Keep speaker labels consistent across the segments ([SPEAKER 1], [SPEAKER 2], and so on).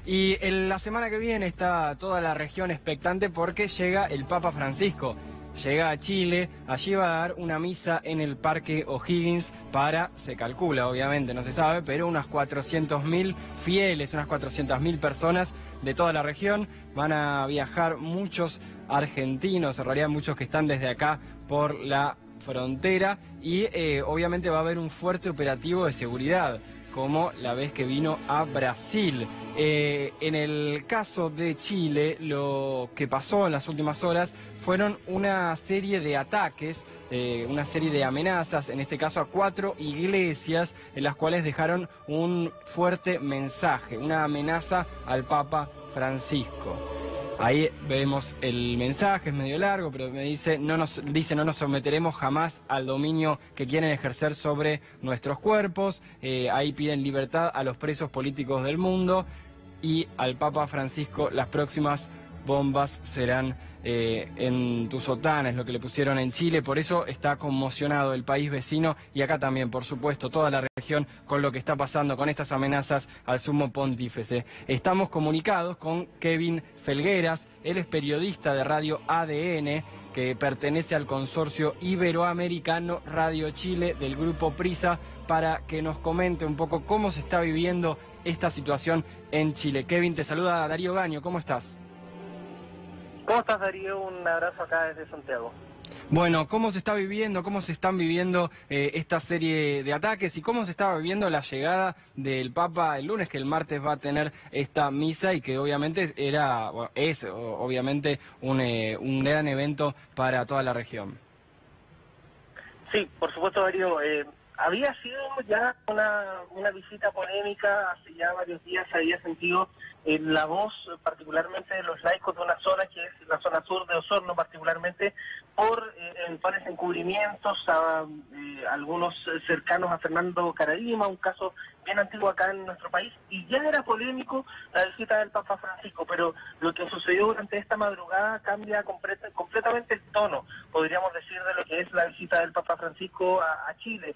[SPEAKER 1] Y en la semana que viene está toda la región expectante porque llega el Papa Francisco. Llega a Chile, allí va a dar una misa en el Parque O'Higgins para, se calcula obviamente, no se sabe, pero unas 400.000 fieles, unas 400.000 personas de toda la región. Van a viajar muchos argentinos, en realidad muchos que están desde acá por la frontera y obviamente va a haber un fuerte operativo de seguridad, como la vez que vino a Brasil. En el caso de Chile, lo que pasó en las últimas horas fueron una serie de ataques, una serie de amenazas, en este caso a 4 iglesias, en las cuales dejaron un fuerte mensaje, una amenaza al Papa Francisco. Ahí vemos el mensaje, es medio largo, pero me dice no nos someteremos jamás al dominio que quieren ejercer sobre nuestros cuerpos. Ahí piden libertad a los presos políticos del mundo y al Papa Francisco las próximas bombas serán en tu sotana, es lo que le pusieron en Chile. Por eso está conmocionado el país vecino y acá también, por supuesto, toda la región con lo que está pasando, con estas amenazas al sumo pontífice. Estamos comunicados con Kevin Felgueras, él es periodista de Radio ADN, que pertenece al consorcio iberoamericano Radio Chile del Grupo Prisa, para que nos comente un poco cómo se está viviendo esta situación en Chile. Kevin, te saluda Darío Gaño, ¿cómo estás?
[SPEAKER 2] ¿Cómo estás, Darío? Un abrazo acá desde Santiago.
[SPEAKER 1] Bueno, ¿cómo se está viviendo, cómo se están viviendo esta serie de ataques y cómo se estaba viviendo la llegada del Papa el lunes, que el martes va a tener esta misa y que obviamente es obviamente un gran evento para toda la región?
[SPEAKER 2] Sí, por supuesto, Darío. Había sido ya una visita polémica, hace ya varios días se había sentido la voz particularmente de los laicos de una zona que es la zona sur de Osorno, particularmente por eventuales encubrimientos a algunos cercanos a Fernando Karadima, un caso bien antiguo acá en nuestro país, y ya era polémico la visita del Papa Francisco, pero lo que sucedió durante esta madrugada cambia completamente el tono, podríamos decir, de lo que es la visita del Papa Francisco a Chile.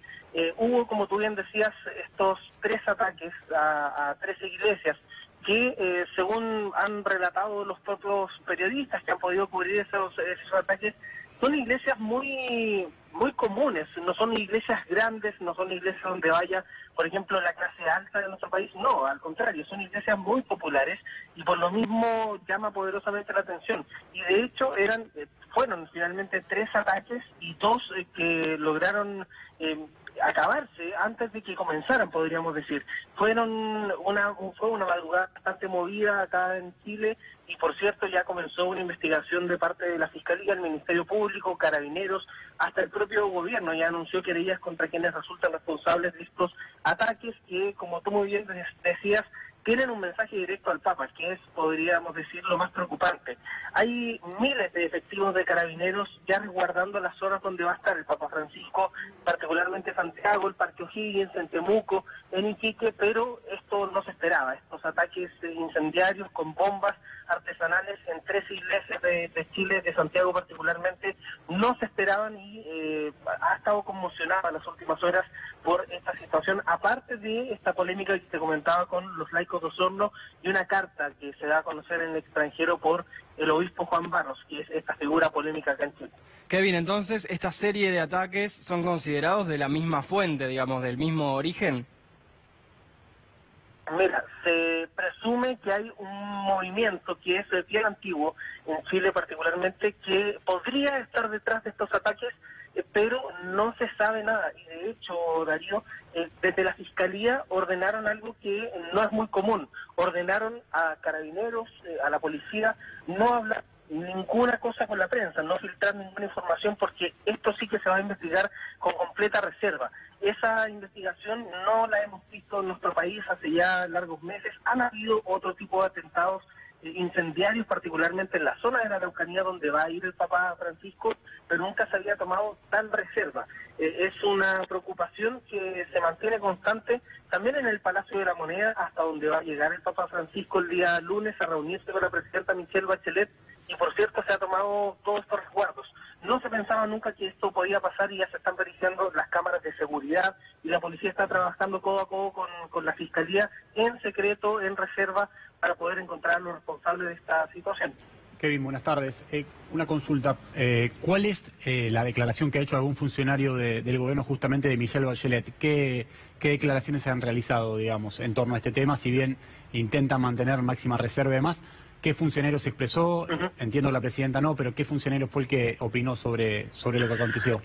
[SPEAKER 2] Hubo, como tú bien decías, estos 3 ataques a 13 iglesias, que según han relatado los propios periodistas que han podido cubrir esos ataques, son iglesias muy comunes, no son iglesias grandes, no son iglesias donde vaya, por ejemplo, la clase alta de nuestro país, no, al contrario, son iglesias muy populares y por lo mismo llama poderosamente la atención. Y de hecho fueron finalmente 3 ataques y 2 que lograron acabarse antes de que comenzaran, podríamos decir. Fue una madrugada bastante movida acá en Chile y, por cierto, ya comenzó una investigación de parte de la Fiscalía, el Ministerio Público, Carabineros, hasta el propio gobierno ya anunció querellas contra quienes resultan responsables de estos ataques que, como tú muy bien decías, tienen un mensaje directo al Papa, que es, podríamos decir, lo más preocupante. Hay miles de efectivos de carabineros ya resguardando las zonas donde va a estar el Papa Francisco, particularmente Santiago, el Parque O'Higgins, en Temuco, en Iquique, pero esto no se esperaba. Estos ataques incendiarios con bombas artesanales en 3 iglesias de Chile, de Santiago particularmente, no se esperaban y ha estado conmocionada en las últimas horas por esta situación, aparte de esta polémica que te comentaba con los laicos de Osorno y una carta que se da a conocer en el extranjero por el obispo Juan Barros, que es esta figura polémica acá en Chile.
[SPEAKER 1] Kevin, entonces, ¿esta serie de ataques son considerados de la misma fuente, digamos, del mismo origen?
[SPEAKER 2] Mira, se presume que hay un movimiento que es bien antiguo, en Chile particularmente, que podría estar detrás de estos ataques, pero no se sabe nada. Y de hecho, Darío, desde la Fiscalía ordenaron algo que no es muy común. Ordenaron a carabineros, a la policía, no hablar ninguna cosa con la prensa, no filtrar ninguna información, porque esto sí que se va a investigar con completa reserva. Esa investigación no la hemos visto en nuestro país hace ya largos meses. Han habido otro tipo de atentados incendiarios, particularmente en la zona de la Araucanía donde va a ir el Papa Francisco, pero nunca se había tomado tal reserva. Es una preocupación que se mantiene constante también en el Palacio de la Moneda, hasta donde va a llegar el Papa Francisco el día lunes a reunirse con la presidenta Michelle Bachelet y por cierto se ha tomado todos estos resguardos. No se pensaba nunca que esto podía pasar y ya se están verificando las cámaras de seguridad y la policía está trabajando codo a codo con la fiscalía en secreto, en reserva, para poder encontrar a los responsables de esta situación.
[SPEAKER 3] Kevin, buenas tardes. Una consulta. ¿Cuál es la declaración que ha hecho algún funcionario del gobierno justamente de Michelle Bachelet? ¿Qué declaraciones se han realizado, digamos, en torno a este tema? Si bien intentan mantener máxima reserva y demás, ¿qué funcionario se expresó? Entiendo la presidenta no, pero ¿qué funcionario fue el que opinó sobre lo que aconteció?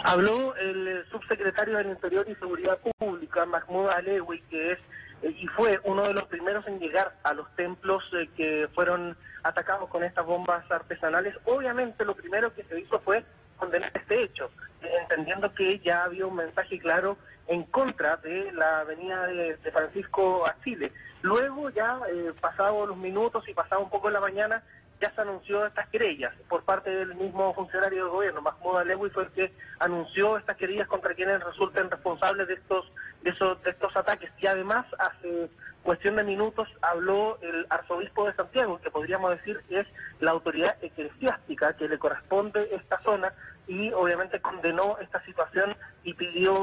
[SPEAKER 2] Habló el subsecretario del Interior y Seguridad Pública, Mahmoud Alewi, que es y fue uno de los primeros en llegar a los templos que fueron atacados con estas bombas artesanales. Obviamente lo primero que se hizo fue condenar este hecho, entendiendo que ya había un mensaje claro en contra de la venida de Francisco a Chile. Luego ya, pasados los minutos y pasado un poco la mañana, ya se anunció estas querellas por parte del mismo funcionario del gobierno. Mahmoud Alewi fue el que anunció estas querellas contra quienes resulten responsables de estos ataques. Y además, hace cuestión de minutos, habló el arzobispo de Santiago, que podríamos decir es la autoridad eclesiástica que le corresponde esta zona, y obviamente condenó esta situación y pidió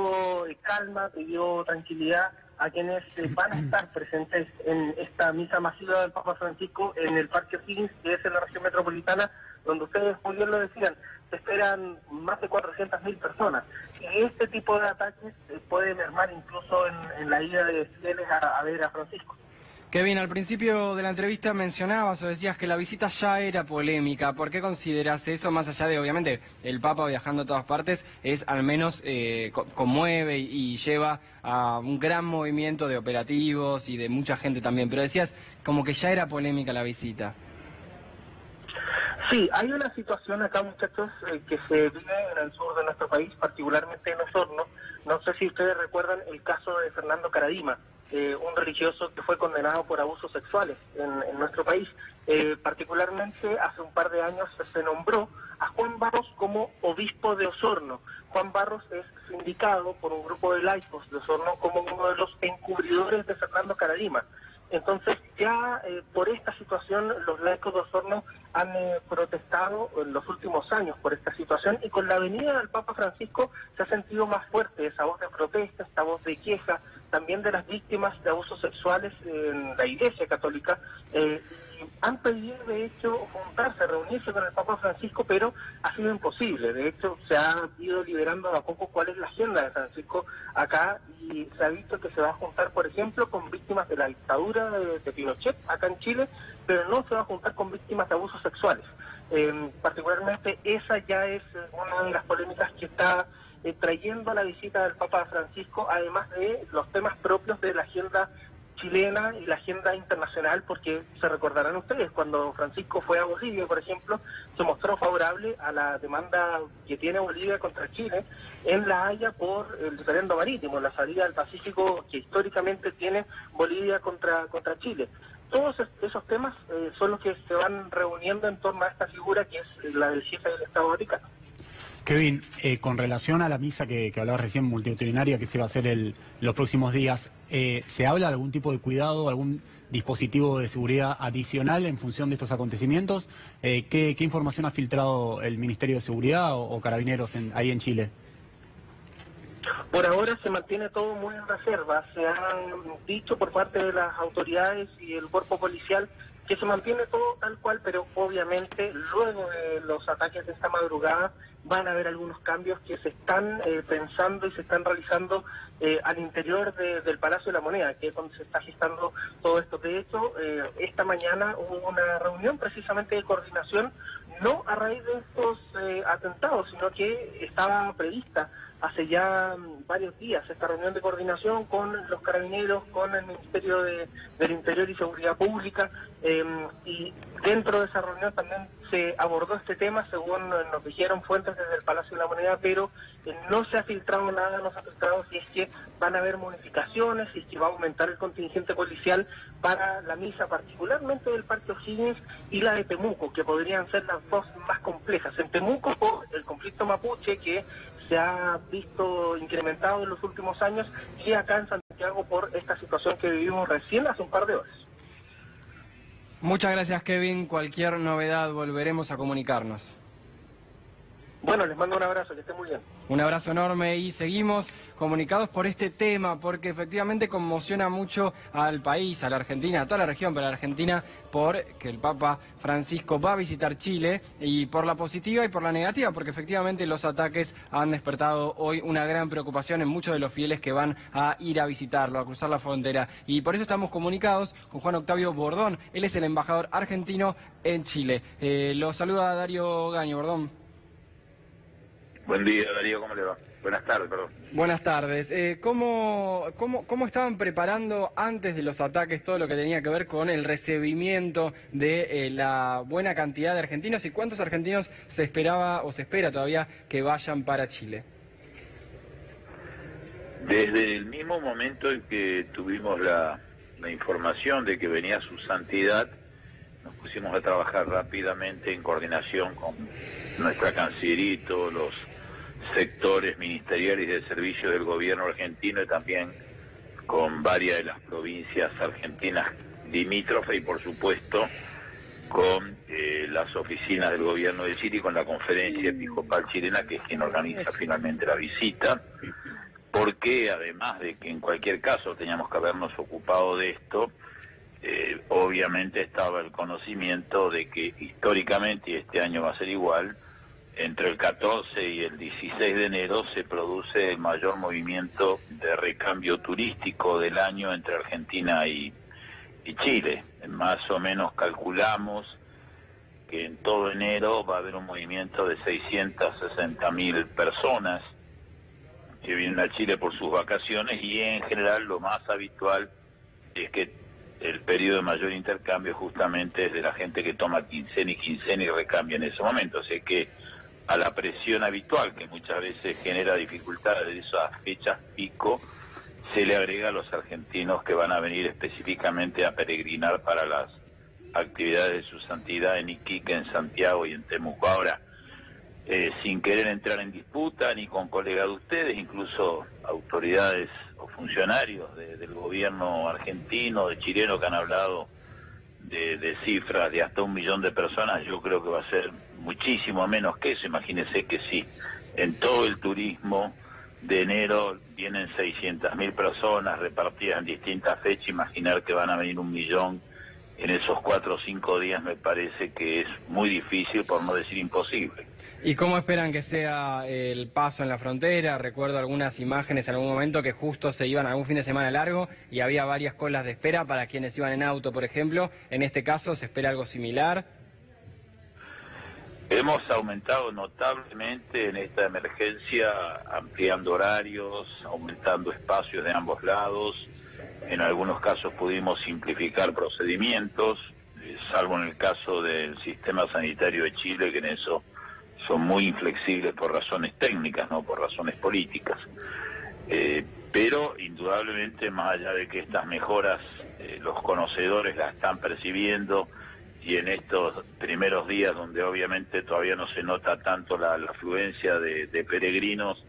[SPEAKER 2] calma, pidió tranquilidad a quienes van a estar presentes en esta misa masiva del Papa Francisco en el Parque O'Higgins, que es en la región metropolitana, donde ustedes muy bien lo decían, se esperan más de 400.000 personas. Y este tipo de ataques puede mermar incluso en la ida de fieles a ver a Francisco.
[SPEAKER 1] Kevin, al principio de la entrevista mencionabas o decías que la visita ya era polémica. ¿Por qué consideras eso, más allá de, obviamente, el Papa viajando a todas partes, es al menos conmueve y lleva a un gran movimiento de operativos y de mucha gente también? Pero decías como que ya era polémica la visita.
[SPEAKER 2] Sí, hay una situación acá, muchachos, que se vive en el sur de nuestro país, particularmente en Osorno. No sé si ustedes recuerdan el caso de Fernando Caradima, un religioso que fue condenado por abusos sexuales en nuestro país. Particularmente hace un par de años se nombró a Juan Barros como obispo de Osorno. Juan Barros es sindicado por un grupo de laicos de Osorno como uno de los encubridores de Fernando Caradima. Entonces ya por esta situación los laicos de Osorno han protestado en los últimos años por esta situación, y con la venida del Papa Francisco se ha sentido más fuerte esa voz de protesta, esta voz de queja, también de las víctimas de abusos sexuales en la Iglesia Católica. Han pedido, de hecho, juntarse, reunirse con el Papa Francisco, pero ha sido imposible. De hecho, se ha ido liberando de a poco cuál es la agenda de Francisco acá, y se ha visto que se va a juntar, por ejemplo, con víctimas de la dictadura de Pinochet acá en Chile, pero no se va a juntar con víctimas de abusos sexuales. Particularmente esa ya es una de las polémicas que está trayendo a la visita del Papa Francisco, además de los temas propios de la agenda chilena y la agenda internacional, porque se recordarán ustedes, cuando Francisco fue a Bolivia, por ejemplo, se mostró favorable a la demanda que tiene Bolivia contra Chile en La Haya por el referendo marítimo, la salida del Pacífico que históricamente tiene Bolivia contra Chile. Todos esos temas son los que se van reuniendo en torno a esta figura que es la del jefe del Estado Vaticano.
[SPEAKER 3] Kevin, con relación a la misa que hablabas recién, multitudinaria, que se va a hacer los próximos días, ¿se habla de algún tipo de cuidado, algún dispositivo de seguridad adicional en función de estos acontecimientos? ¿Qué información ha filtrado el Ministerio de Seguridad o Carabineros ahí en Chile?
[SPEAKER 2] Por ahora se mantiene todo muy en reserva. Se han dicho por parte de las autoridades y el cuerpo policial que se mantiene todo tal cual, pero obviamente luego de los ataques de esta madrugada van a haber algunos cambios que se están pensando y se están realizando al interior del Palacio de la Moneda, que es donde se está gestando todo esto. De hecho, esta mañana hubo una reunión precisamente de coordinación, no a raíz de estos atentados, sino que estaba prevista hace ya varios días esta reunión de coordinación con los carabineros, con el Ministerio del Interior y Seguridad Pública, y dentro de esa reunión también se abordó este tema, según nos dijeron fuentes desde el Palacio de la Moneda, pero no se ha filtrado nada, no se ha filtrado si es que van a haber modificaciones, si es que va a aumentar el contingente policial para la misa, particularmente del Parque O'Higgins y la de Temuco, que podrían ser las dos más complejas. En Temuco, por el conflicto mapuche, que se ha visto incrementado en los últimos años, y acá en Santiago por esta situación que vivimos recién hace un par de horas.
[SPEAKER 1] Muchas gracias, Kevin. Cualquier novedad volveremos a comunicarnos.
[SPEAKER 2] Bueno, les mando un abrazo, que estén muy bien.
[SPEAKER 1] Un abrazo enorme y seguimos comunicados por este tema, porque efectivamente conmociona mucho al país, a la Argentina, a toda la región, pero a la Argentina, porque el Papa Francisco va a visitar Chile, y por la positiva y por la negativa, porque efectivamente los ataques han despertado hoy una gran preocupación en muchos de los fieles que van a ir a visitarlo, a cruzar la frontera. Y por eso estamos comunicados con Juan Octavio Bordón, él es el embajador argentino en Chile. Lo saluda Darío Gaño. Bordón.
[SPEAKER 4] Buen día, Darío, ¿cómo le va? Buenas tardes, perdón.
[SPEAKER 1] Buenas tardes. ¿Cómo estaban preparando antes de los ataques todo lo que tenía que ver con el recibimiento de la buena cantidad de argentinos, y cuántos argentinos se esperaba o se espera todavía que vayan para Chile?
[SPEAKER 4] Desde el mismo momento en que tuvimos la información de que venía su santidad, nos pusimos a trabajar rápidamente en coordinación con nuestra Cancillería y todos los sectores ministeriales y de servicio del gobierno argentino, y también con varias de las provincias argentinas limítrofes, y por supuesto con las oficinas del gobierno de Chile y con la conferencia episcopal chilena, que es quien organiza finalmente la visita, porque además de que en cualquier caso teníamos que habernos ocupado de esto, obviamente estaba el conocimiento de que históricamente, y este año va a ser igual, entre el 14 y el 16 de enero se produce el mayor movimiento de recambio turístico del año entre Argentina y Chile. Más o menos calculamos que en todo enero va a haber un movimiento de 660.000 personas que vienen a Chile por sus vacaciones, y en general lo más habitual es que el periodo de mayor intercambio justamente es de la gente que toma quincena y recambia en ese momento. Así que a la presión habitual, que muchas veces genera dificultades de esas fechas pico, se le agrega a los argentinos que van a venir específicamente a peregrinar para las actividades de su santidad en Iquique, en Santiago y en Temuco. Ahora, sin querer entrar en disputa ni con colegas de ustedes, incluso autoridades o funcionarios del gobierno argentino, de chileno, que han hablado de cifras de hasta 1 millón de personas, yo creo que va a ser muchísimo menos que eso. Imagínense que si en todo el turismo de enero vienen 600.000 personas repartidas en distintas fechas, imaginar que van a venir 1 millón en esos 4 o 5 días me parece que es muy difícil, por no decir imposible.
[SPEAKER 1] ¿Y cómo esperan que sea el paso en la frontera? Recuerdo algunas imágenes en algún momento que justo se iban a algún fin de semana largo y había varias colas de espera para quienes iban en auto, por ejemplo. En este caso, ¿se espera algo similar?
[SPEAKER 4] Hemos aumentado notablemente en esta emergencia, ampliando horarios, aumentando espacios de ambos lados. En algunos casos pudimos simplificar procedimientos, salvo en el caso del sistema sanitario de Chile, que en eso son muy inflexibles por razones técnicas, no por razones políticas. Pero indudablemente, más allá de que estas mejoras los conocedores las están percibiendo, y en estos primeros días donde obviamente todavía no se nota tanto la afluencia de peregrinos,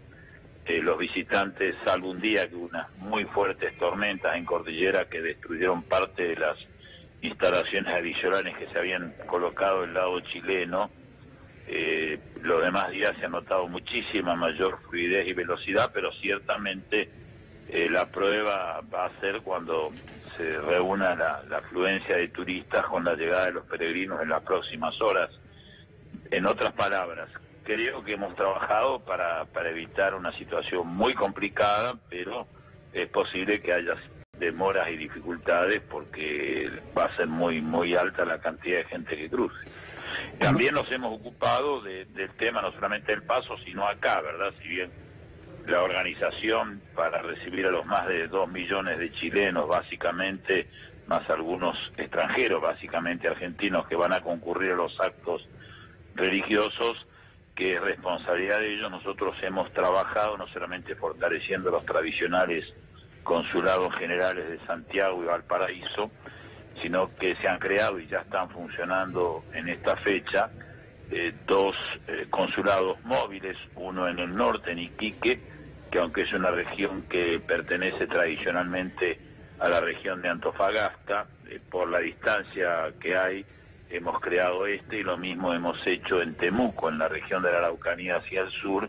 [SPEAKER 4] los visitantes, salvo un día que hubo unas muy fuertes tormentas en Cordillera que destruyeron parte de las instalaciones adicionales que se habían colocado del lado chileno, los demás días se ha notado muchísima mayor fluidez y velocidad, pero ciertamente la prueba va a ser cuando se reúna la afluencia de turistas con la llegada de los peregrinos en las próximas horas. En otras palabras, creo que hemos trabajado para evitar una situación muy complicada, pero es posible que haya demoras y dificultades porque va a ser muy alta la cantidad de gente que cruce. También nos hemos ocupado del tema, no solamente del paso, sino acá, ¿verdad? Si bien la organización para recibir a los más de 2 millones de chilenos, básicamente, más algunos extranjeros, básicamente argentinos, que van a concurrir a los actos religiosos, que es responsabilidad de ellos. Nosotros hemos trabajado no solamente fortaleciendo los tradicionales consulados generales de Santiago y Valparaíso, sino que se han creado y ya están funcionando en esta fecha 2 consulados móviles, uno en el norte, en Iquique, que aunque es una región que pertenece tradicionalmente a la región de Antofagasta, por la distancia que hay, hemos creado y lo mismo hemos hecho en Temuco, en la región de la Araucanía hacia el sur,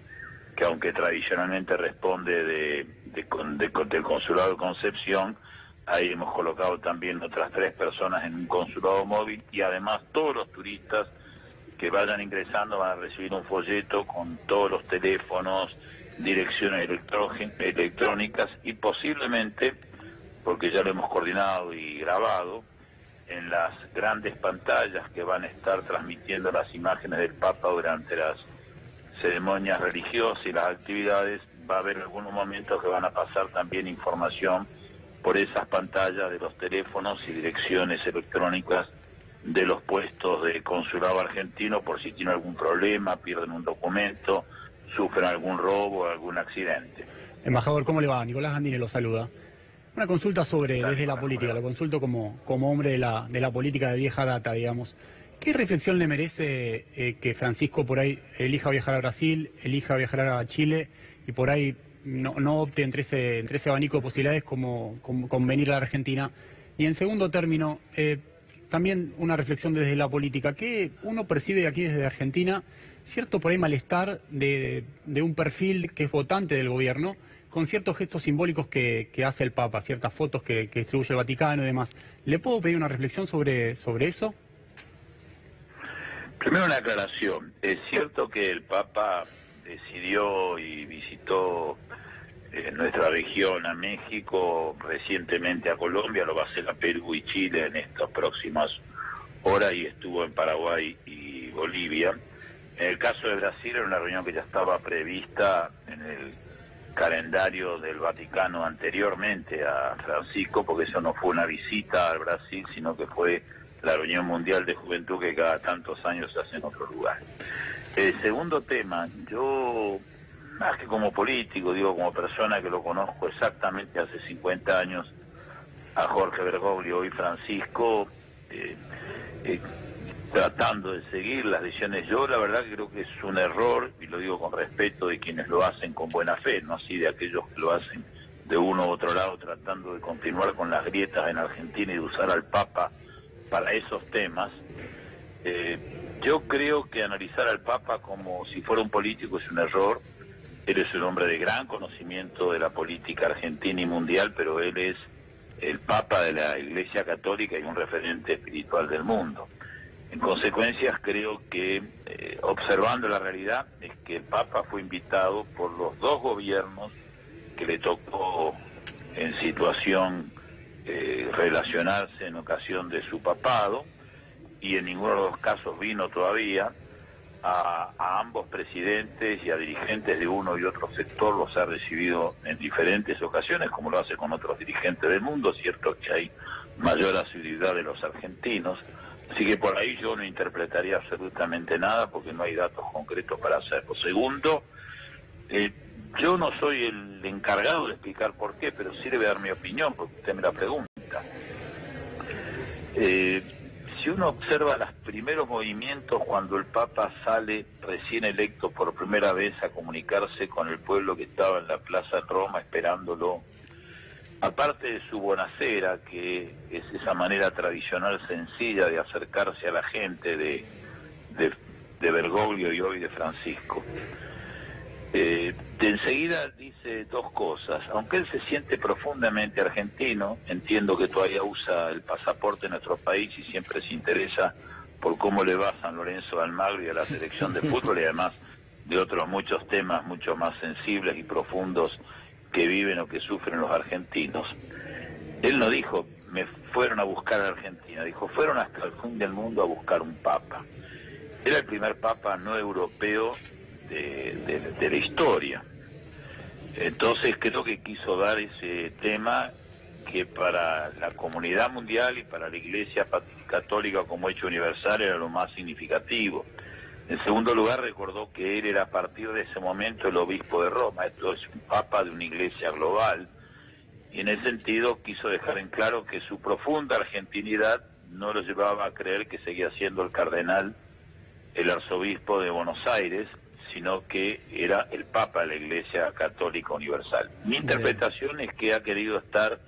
[SPEAKER 4] que aunque tradicionalmente responde del Consulado de Concepción, ahí hemos colocado también otras 3 personas en un consulado móvil, y además todos los turistas que vayan ingresando van a recibir un folleto con todos los teléfonos, direcciones electrónicas, y posiblemente, porque ya lo hemos coordinado y grabado, en las grandes pantallas que van a estar transmitiendo las imágenes del Papa durante las ceremonias religiosas y las actividades, va a haber algunos momentos que van a pasar también información por esas pantallas de los teléfonos y direcciones electrónicas de los puestos de consulado argentino, por si tienen algún problema, pierden un documento, sufren algún robo o algún accidente.
[SPEAKER 3] Embajador, ¿cómo le va? Nicolás Gandini lo saluda. Una consulta desde la política, lo consulto como hombre de la política de vieja data, digamos. ¿Qué reflexión le merece que Francisco por ahí elija viajar a Brasil, elija viajar a Chile y por ahí no opte entre ese abanico de posibilidades como venir a la Argentina? Y en segundo término, también una reflexión desde la política. ¿Qué uno percibe aquí desde Argentina? Cierto por ahí malestar de un perfil que es votante del gobierno, con ciertos gestos simbólicos que hace el Papa, ciertas fotos que distribuye el Vaticano y demás. ¿Le puedo pedir una reflexión sobre eso?
[SPEAKER 4] Primero una aclaración. Es cierto que el Papa decidió y visitó nuestra región, a México, recientemente a Colombia, lo va a hacer a Perú y Chile en estas próximas horas, y estuvo en Paraguay y Bolivia. En el caso de Brasil era una reunión que ya estaba prevista en el calendario del Vaticano anteriormente a Francisco, porque eso no fue una visita al Brasil, sino que fue la reunión mundial de juventud que cada tantos años se hace en otro lugar. El segundo tema, yo, más que como político, digo como persona que lo conozco exactamente hace 50 años, a Jorge Bergoglio, hoy Francisco, tratando de seguir las decisiones, yo la verdad que creo que es un error, y lo digo con respeto de quienes lo hacen con buena fe, no así de aquellos que lo hacen de uno u otro lado, tratando de continuar con las grietas en Argentina y de usar al Papa para esos temas. Yo creo que analizar al Papa como si fuera un político es un error. Él es un hombre de gran conocimiento de la política argentina y mundial, pero él es el Papa de la Iglesia Católica y un referente espiritual del mundo. En consecuencia, creo que, observando la realidad, es que el Papa fue invitado por los 2 gobiernos que le tocó en situación relacionarse en ocasión de su papado, y en ninguno de los casos vino todavía. A ambos presidentes y a dirigentes de uno y otro sector los ha recibido en diferentes ocasiones, como lo hace con otros dirigentes del mundo. Cierto que hay mayor asiduidad de los argentinos, así que por ahí yo no interpretaría absolutamente nada, porque no hay datos concretos para hacerlo. Segundo, yo no soy el encargado de explicar por qué, pero sí le voy a dar mi opinión, porque usted me la pregunta. Si uno observa los primeros movimientos cuando el Papa sale recién electo por primera vez a comunicarse con el pueblo que estaba en la Plaza de Roma esperándolo, aparte de su bonacera, que es esa manera tradicional sencilla de acercarse a la gente de Bergoglio y hoy de Francisco, de enseguida dice 2 cosas. Aunque él se siente profundamente argentino, entiendo que todavía usa el pasaporte de nuestro país y siempre se interesa por cómo le va a San Lorenzo de Almagro y a la selección de fútbol, y además de otros muchos temas mucho más sensibles y profundos que viven o que sufren los argentinos. Él no dijo, me fueron a buscar a Argentina, dijo, fueron hasta el fin del mundo a buscar un papa. Era el primer papa no europeo de la historia. Entonces creo que quiso dar ese tema que para la comunidad mundial y para la Iglesia Católica como hecho universal era lo más significativo. En segundo lugar, recordó que él era a partir de ese momento el obispo de Roma, esto es un papa de una iglesia global, y en ese sentido quiso dejar en claro que su profunda argentinidad no lo llevaba a creer que seguía siendo el cardenal, el arzobispo de Buenos Aires, sino que era el Papa de la Iglesia Católica Universal. Mi interpretación es que ha querido estar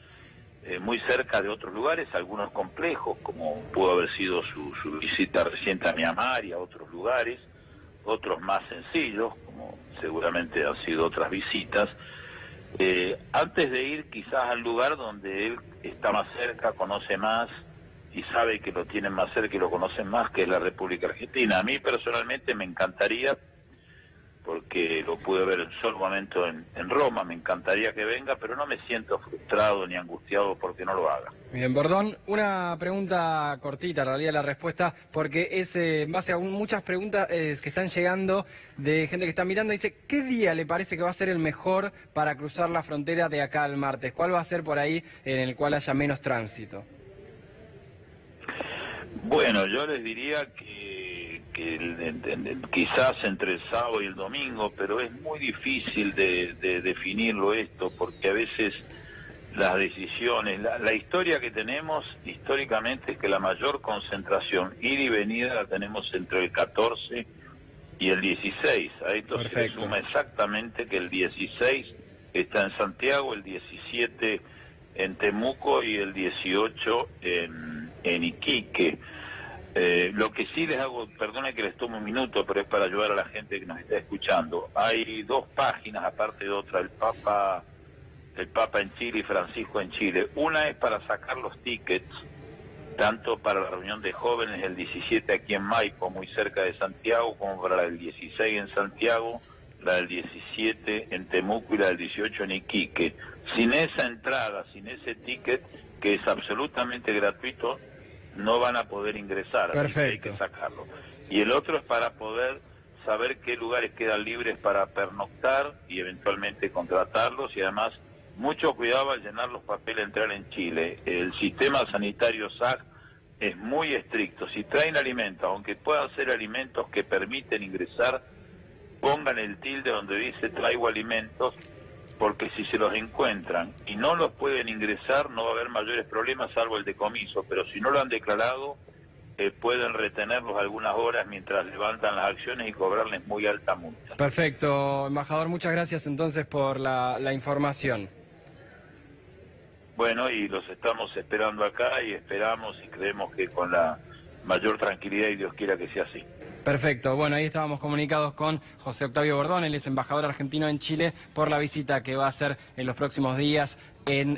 [SPEAKER 4] muy cerca de otros lugares, algunos complejos, como pudo haber sido su visita reciente a Myanmar y a otros lugares, otros más sencillos, como seguramente han sido otras visitas, antes de ir quizás al lugar donde él está más cerca, conoce más y sabe que lo tienen más cerca y lo conocen más, que es la República Argentina. A mí personalmente me encantaría, porque lo pude ver en solo momento en Roma, me encantaría que venga, pero no me siento frustrado ni angustiado porque no lo haga.
[SPEAKER 1] Bien, Bordón, una pregunta cortita, en realidad la respuesta, porque es en base a muchas preguntas que están llegando de gente que está mirando. Dice, ¿qué día le parece que va a ser el mejor para cruzar la frontera de acá al martes? ¿Cuál va a ser por ahí en el cual haya menos tránsito?
[SPEAKER 4] Bueno, yo les diría que quizás entre el sábado y el domingo, pero es muy difícil de definirlo esto, porque a veces las decisiones, la historia que tenemos históricamente es que la mayor concentración, ida y venida, la tenemos entre el 14 y el 16. A esto se suma exactamente que el 16 está en Santiago, el 17 en Temuco y el 18 en Iquique. Lo que sí les hago, perdone que les tome un minuto, pero es para ayudar a la gente que nos está escuchando. Hay dos páginas, aparte de otra, el Papa en Chile y Francisco en Chile. Una es para sacar los tickets, tanto para la reunión de jóvenes el 17 aquí en Maipo, muy cerca de Santiago, como para la del 16 en Santiago, la del 17 en Temuco y la del 18 en Iquique. Sin esa entrada, sin ese ticket, que es absolutamente gratuito, no van a poder ingresar.
[SPEAKER 1] Perfecto.
[SPEAKER 4] Hay que sacarlo. Y el otro es para poder saber qué lugares quedan libres para pernoctar y eventualmente contratarlos, y además mucho cuidado al llenar los papeles de entrar en Chile. El sistema sanitario SAC es muy estricto. Si traen alimentos, aunque puedan ser alimentos que permiten ingresar, pongan el tilde donde dice traigo alimentos, porque si se los encuentran y no los pueden ingresar, no va a haber mayores problemas salvo el decomiso, pero si no lo han declarado, pueden retenerlos algunas horas mientras levantan las acciones y cobrarles muy alta multa.
[SPEAKER 1] Perfecto, embajador, muchas gracias entonces por la información.
[SPEAKER 4] Bueno, y los estamos esperando acá y esperamos y creemos que con la mayor tranquilidad, y Dios quiera que sea así.
[SPEAKER 1] Perfecto, bueno, ahí estábamos comunicados con José Octavio Bordón, él es embajador argentino en Chile, por la visita que va a hacer en los próximos días en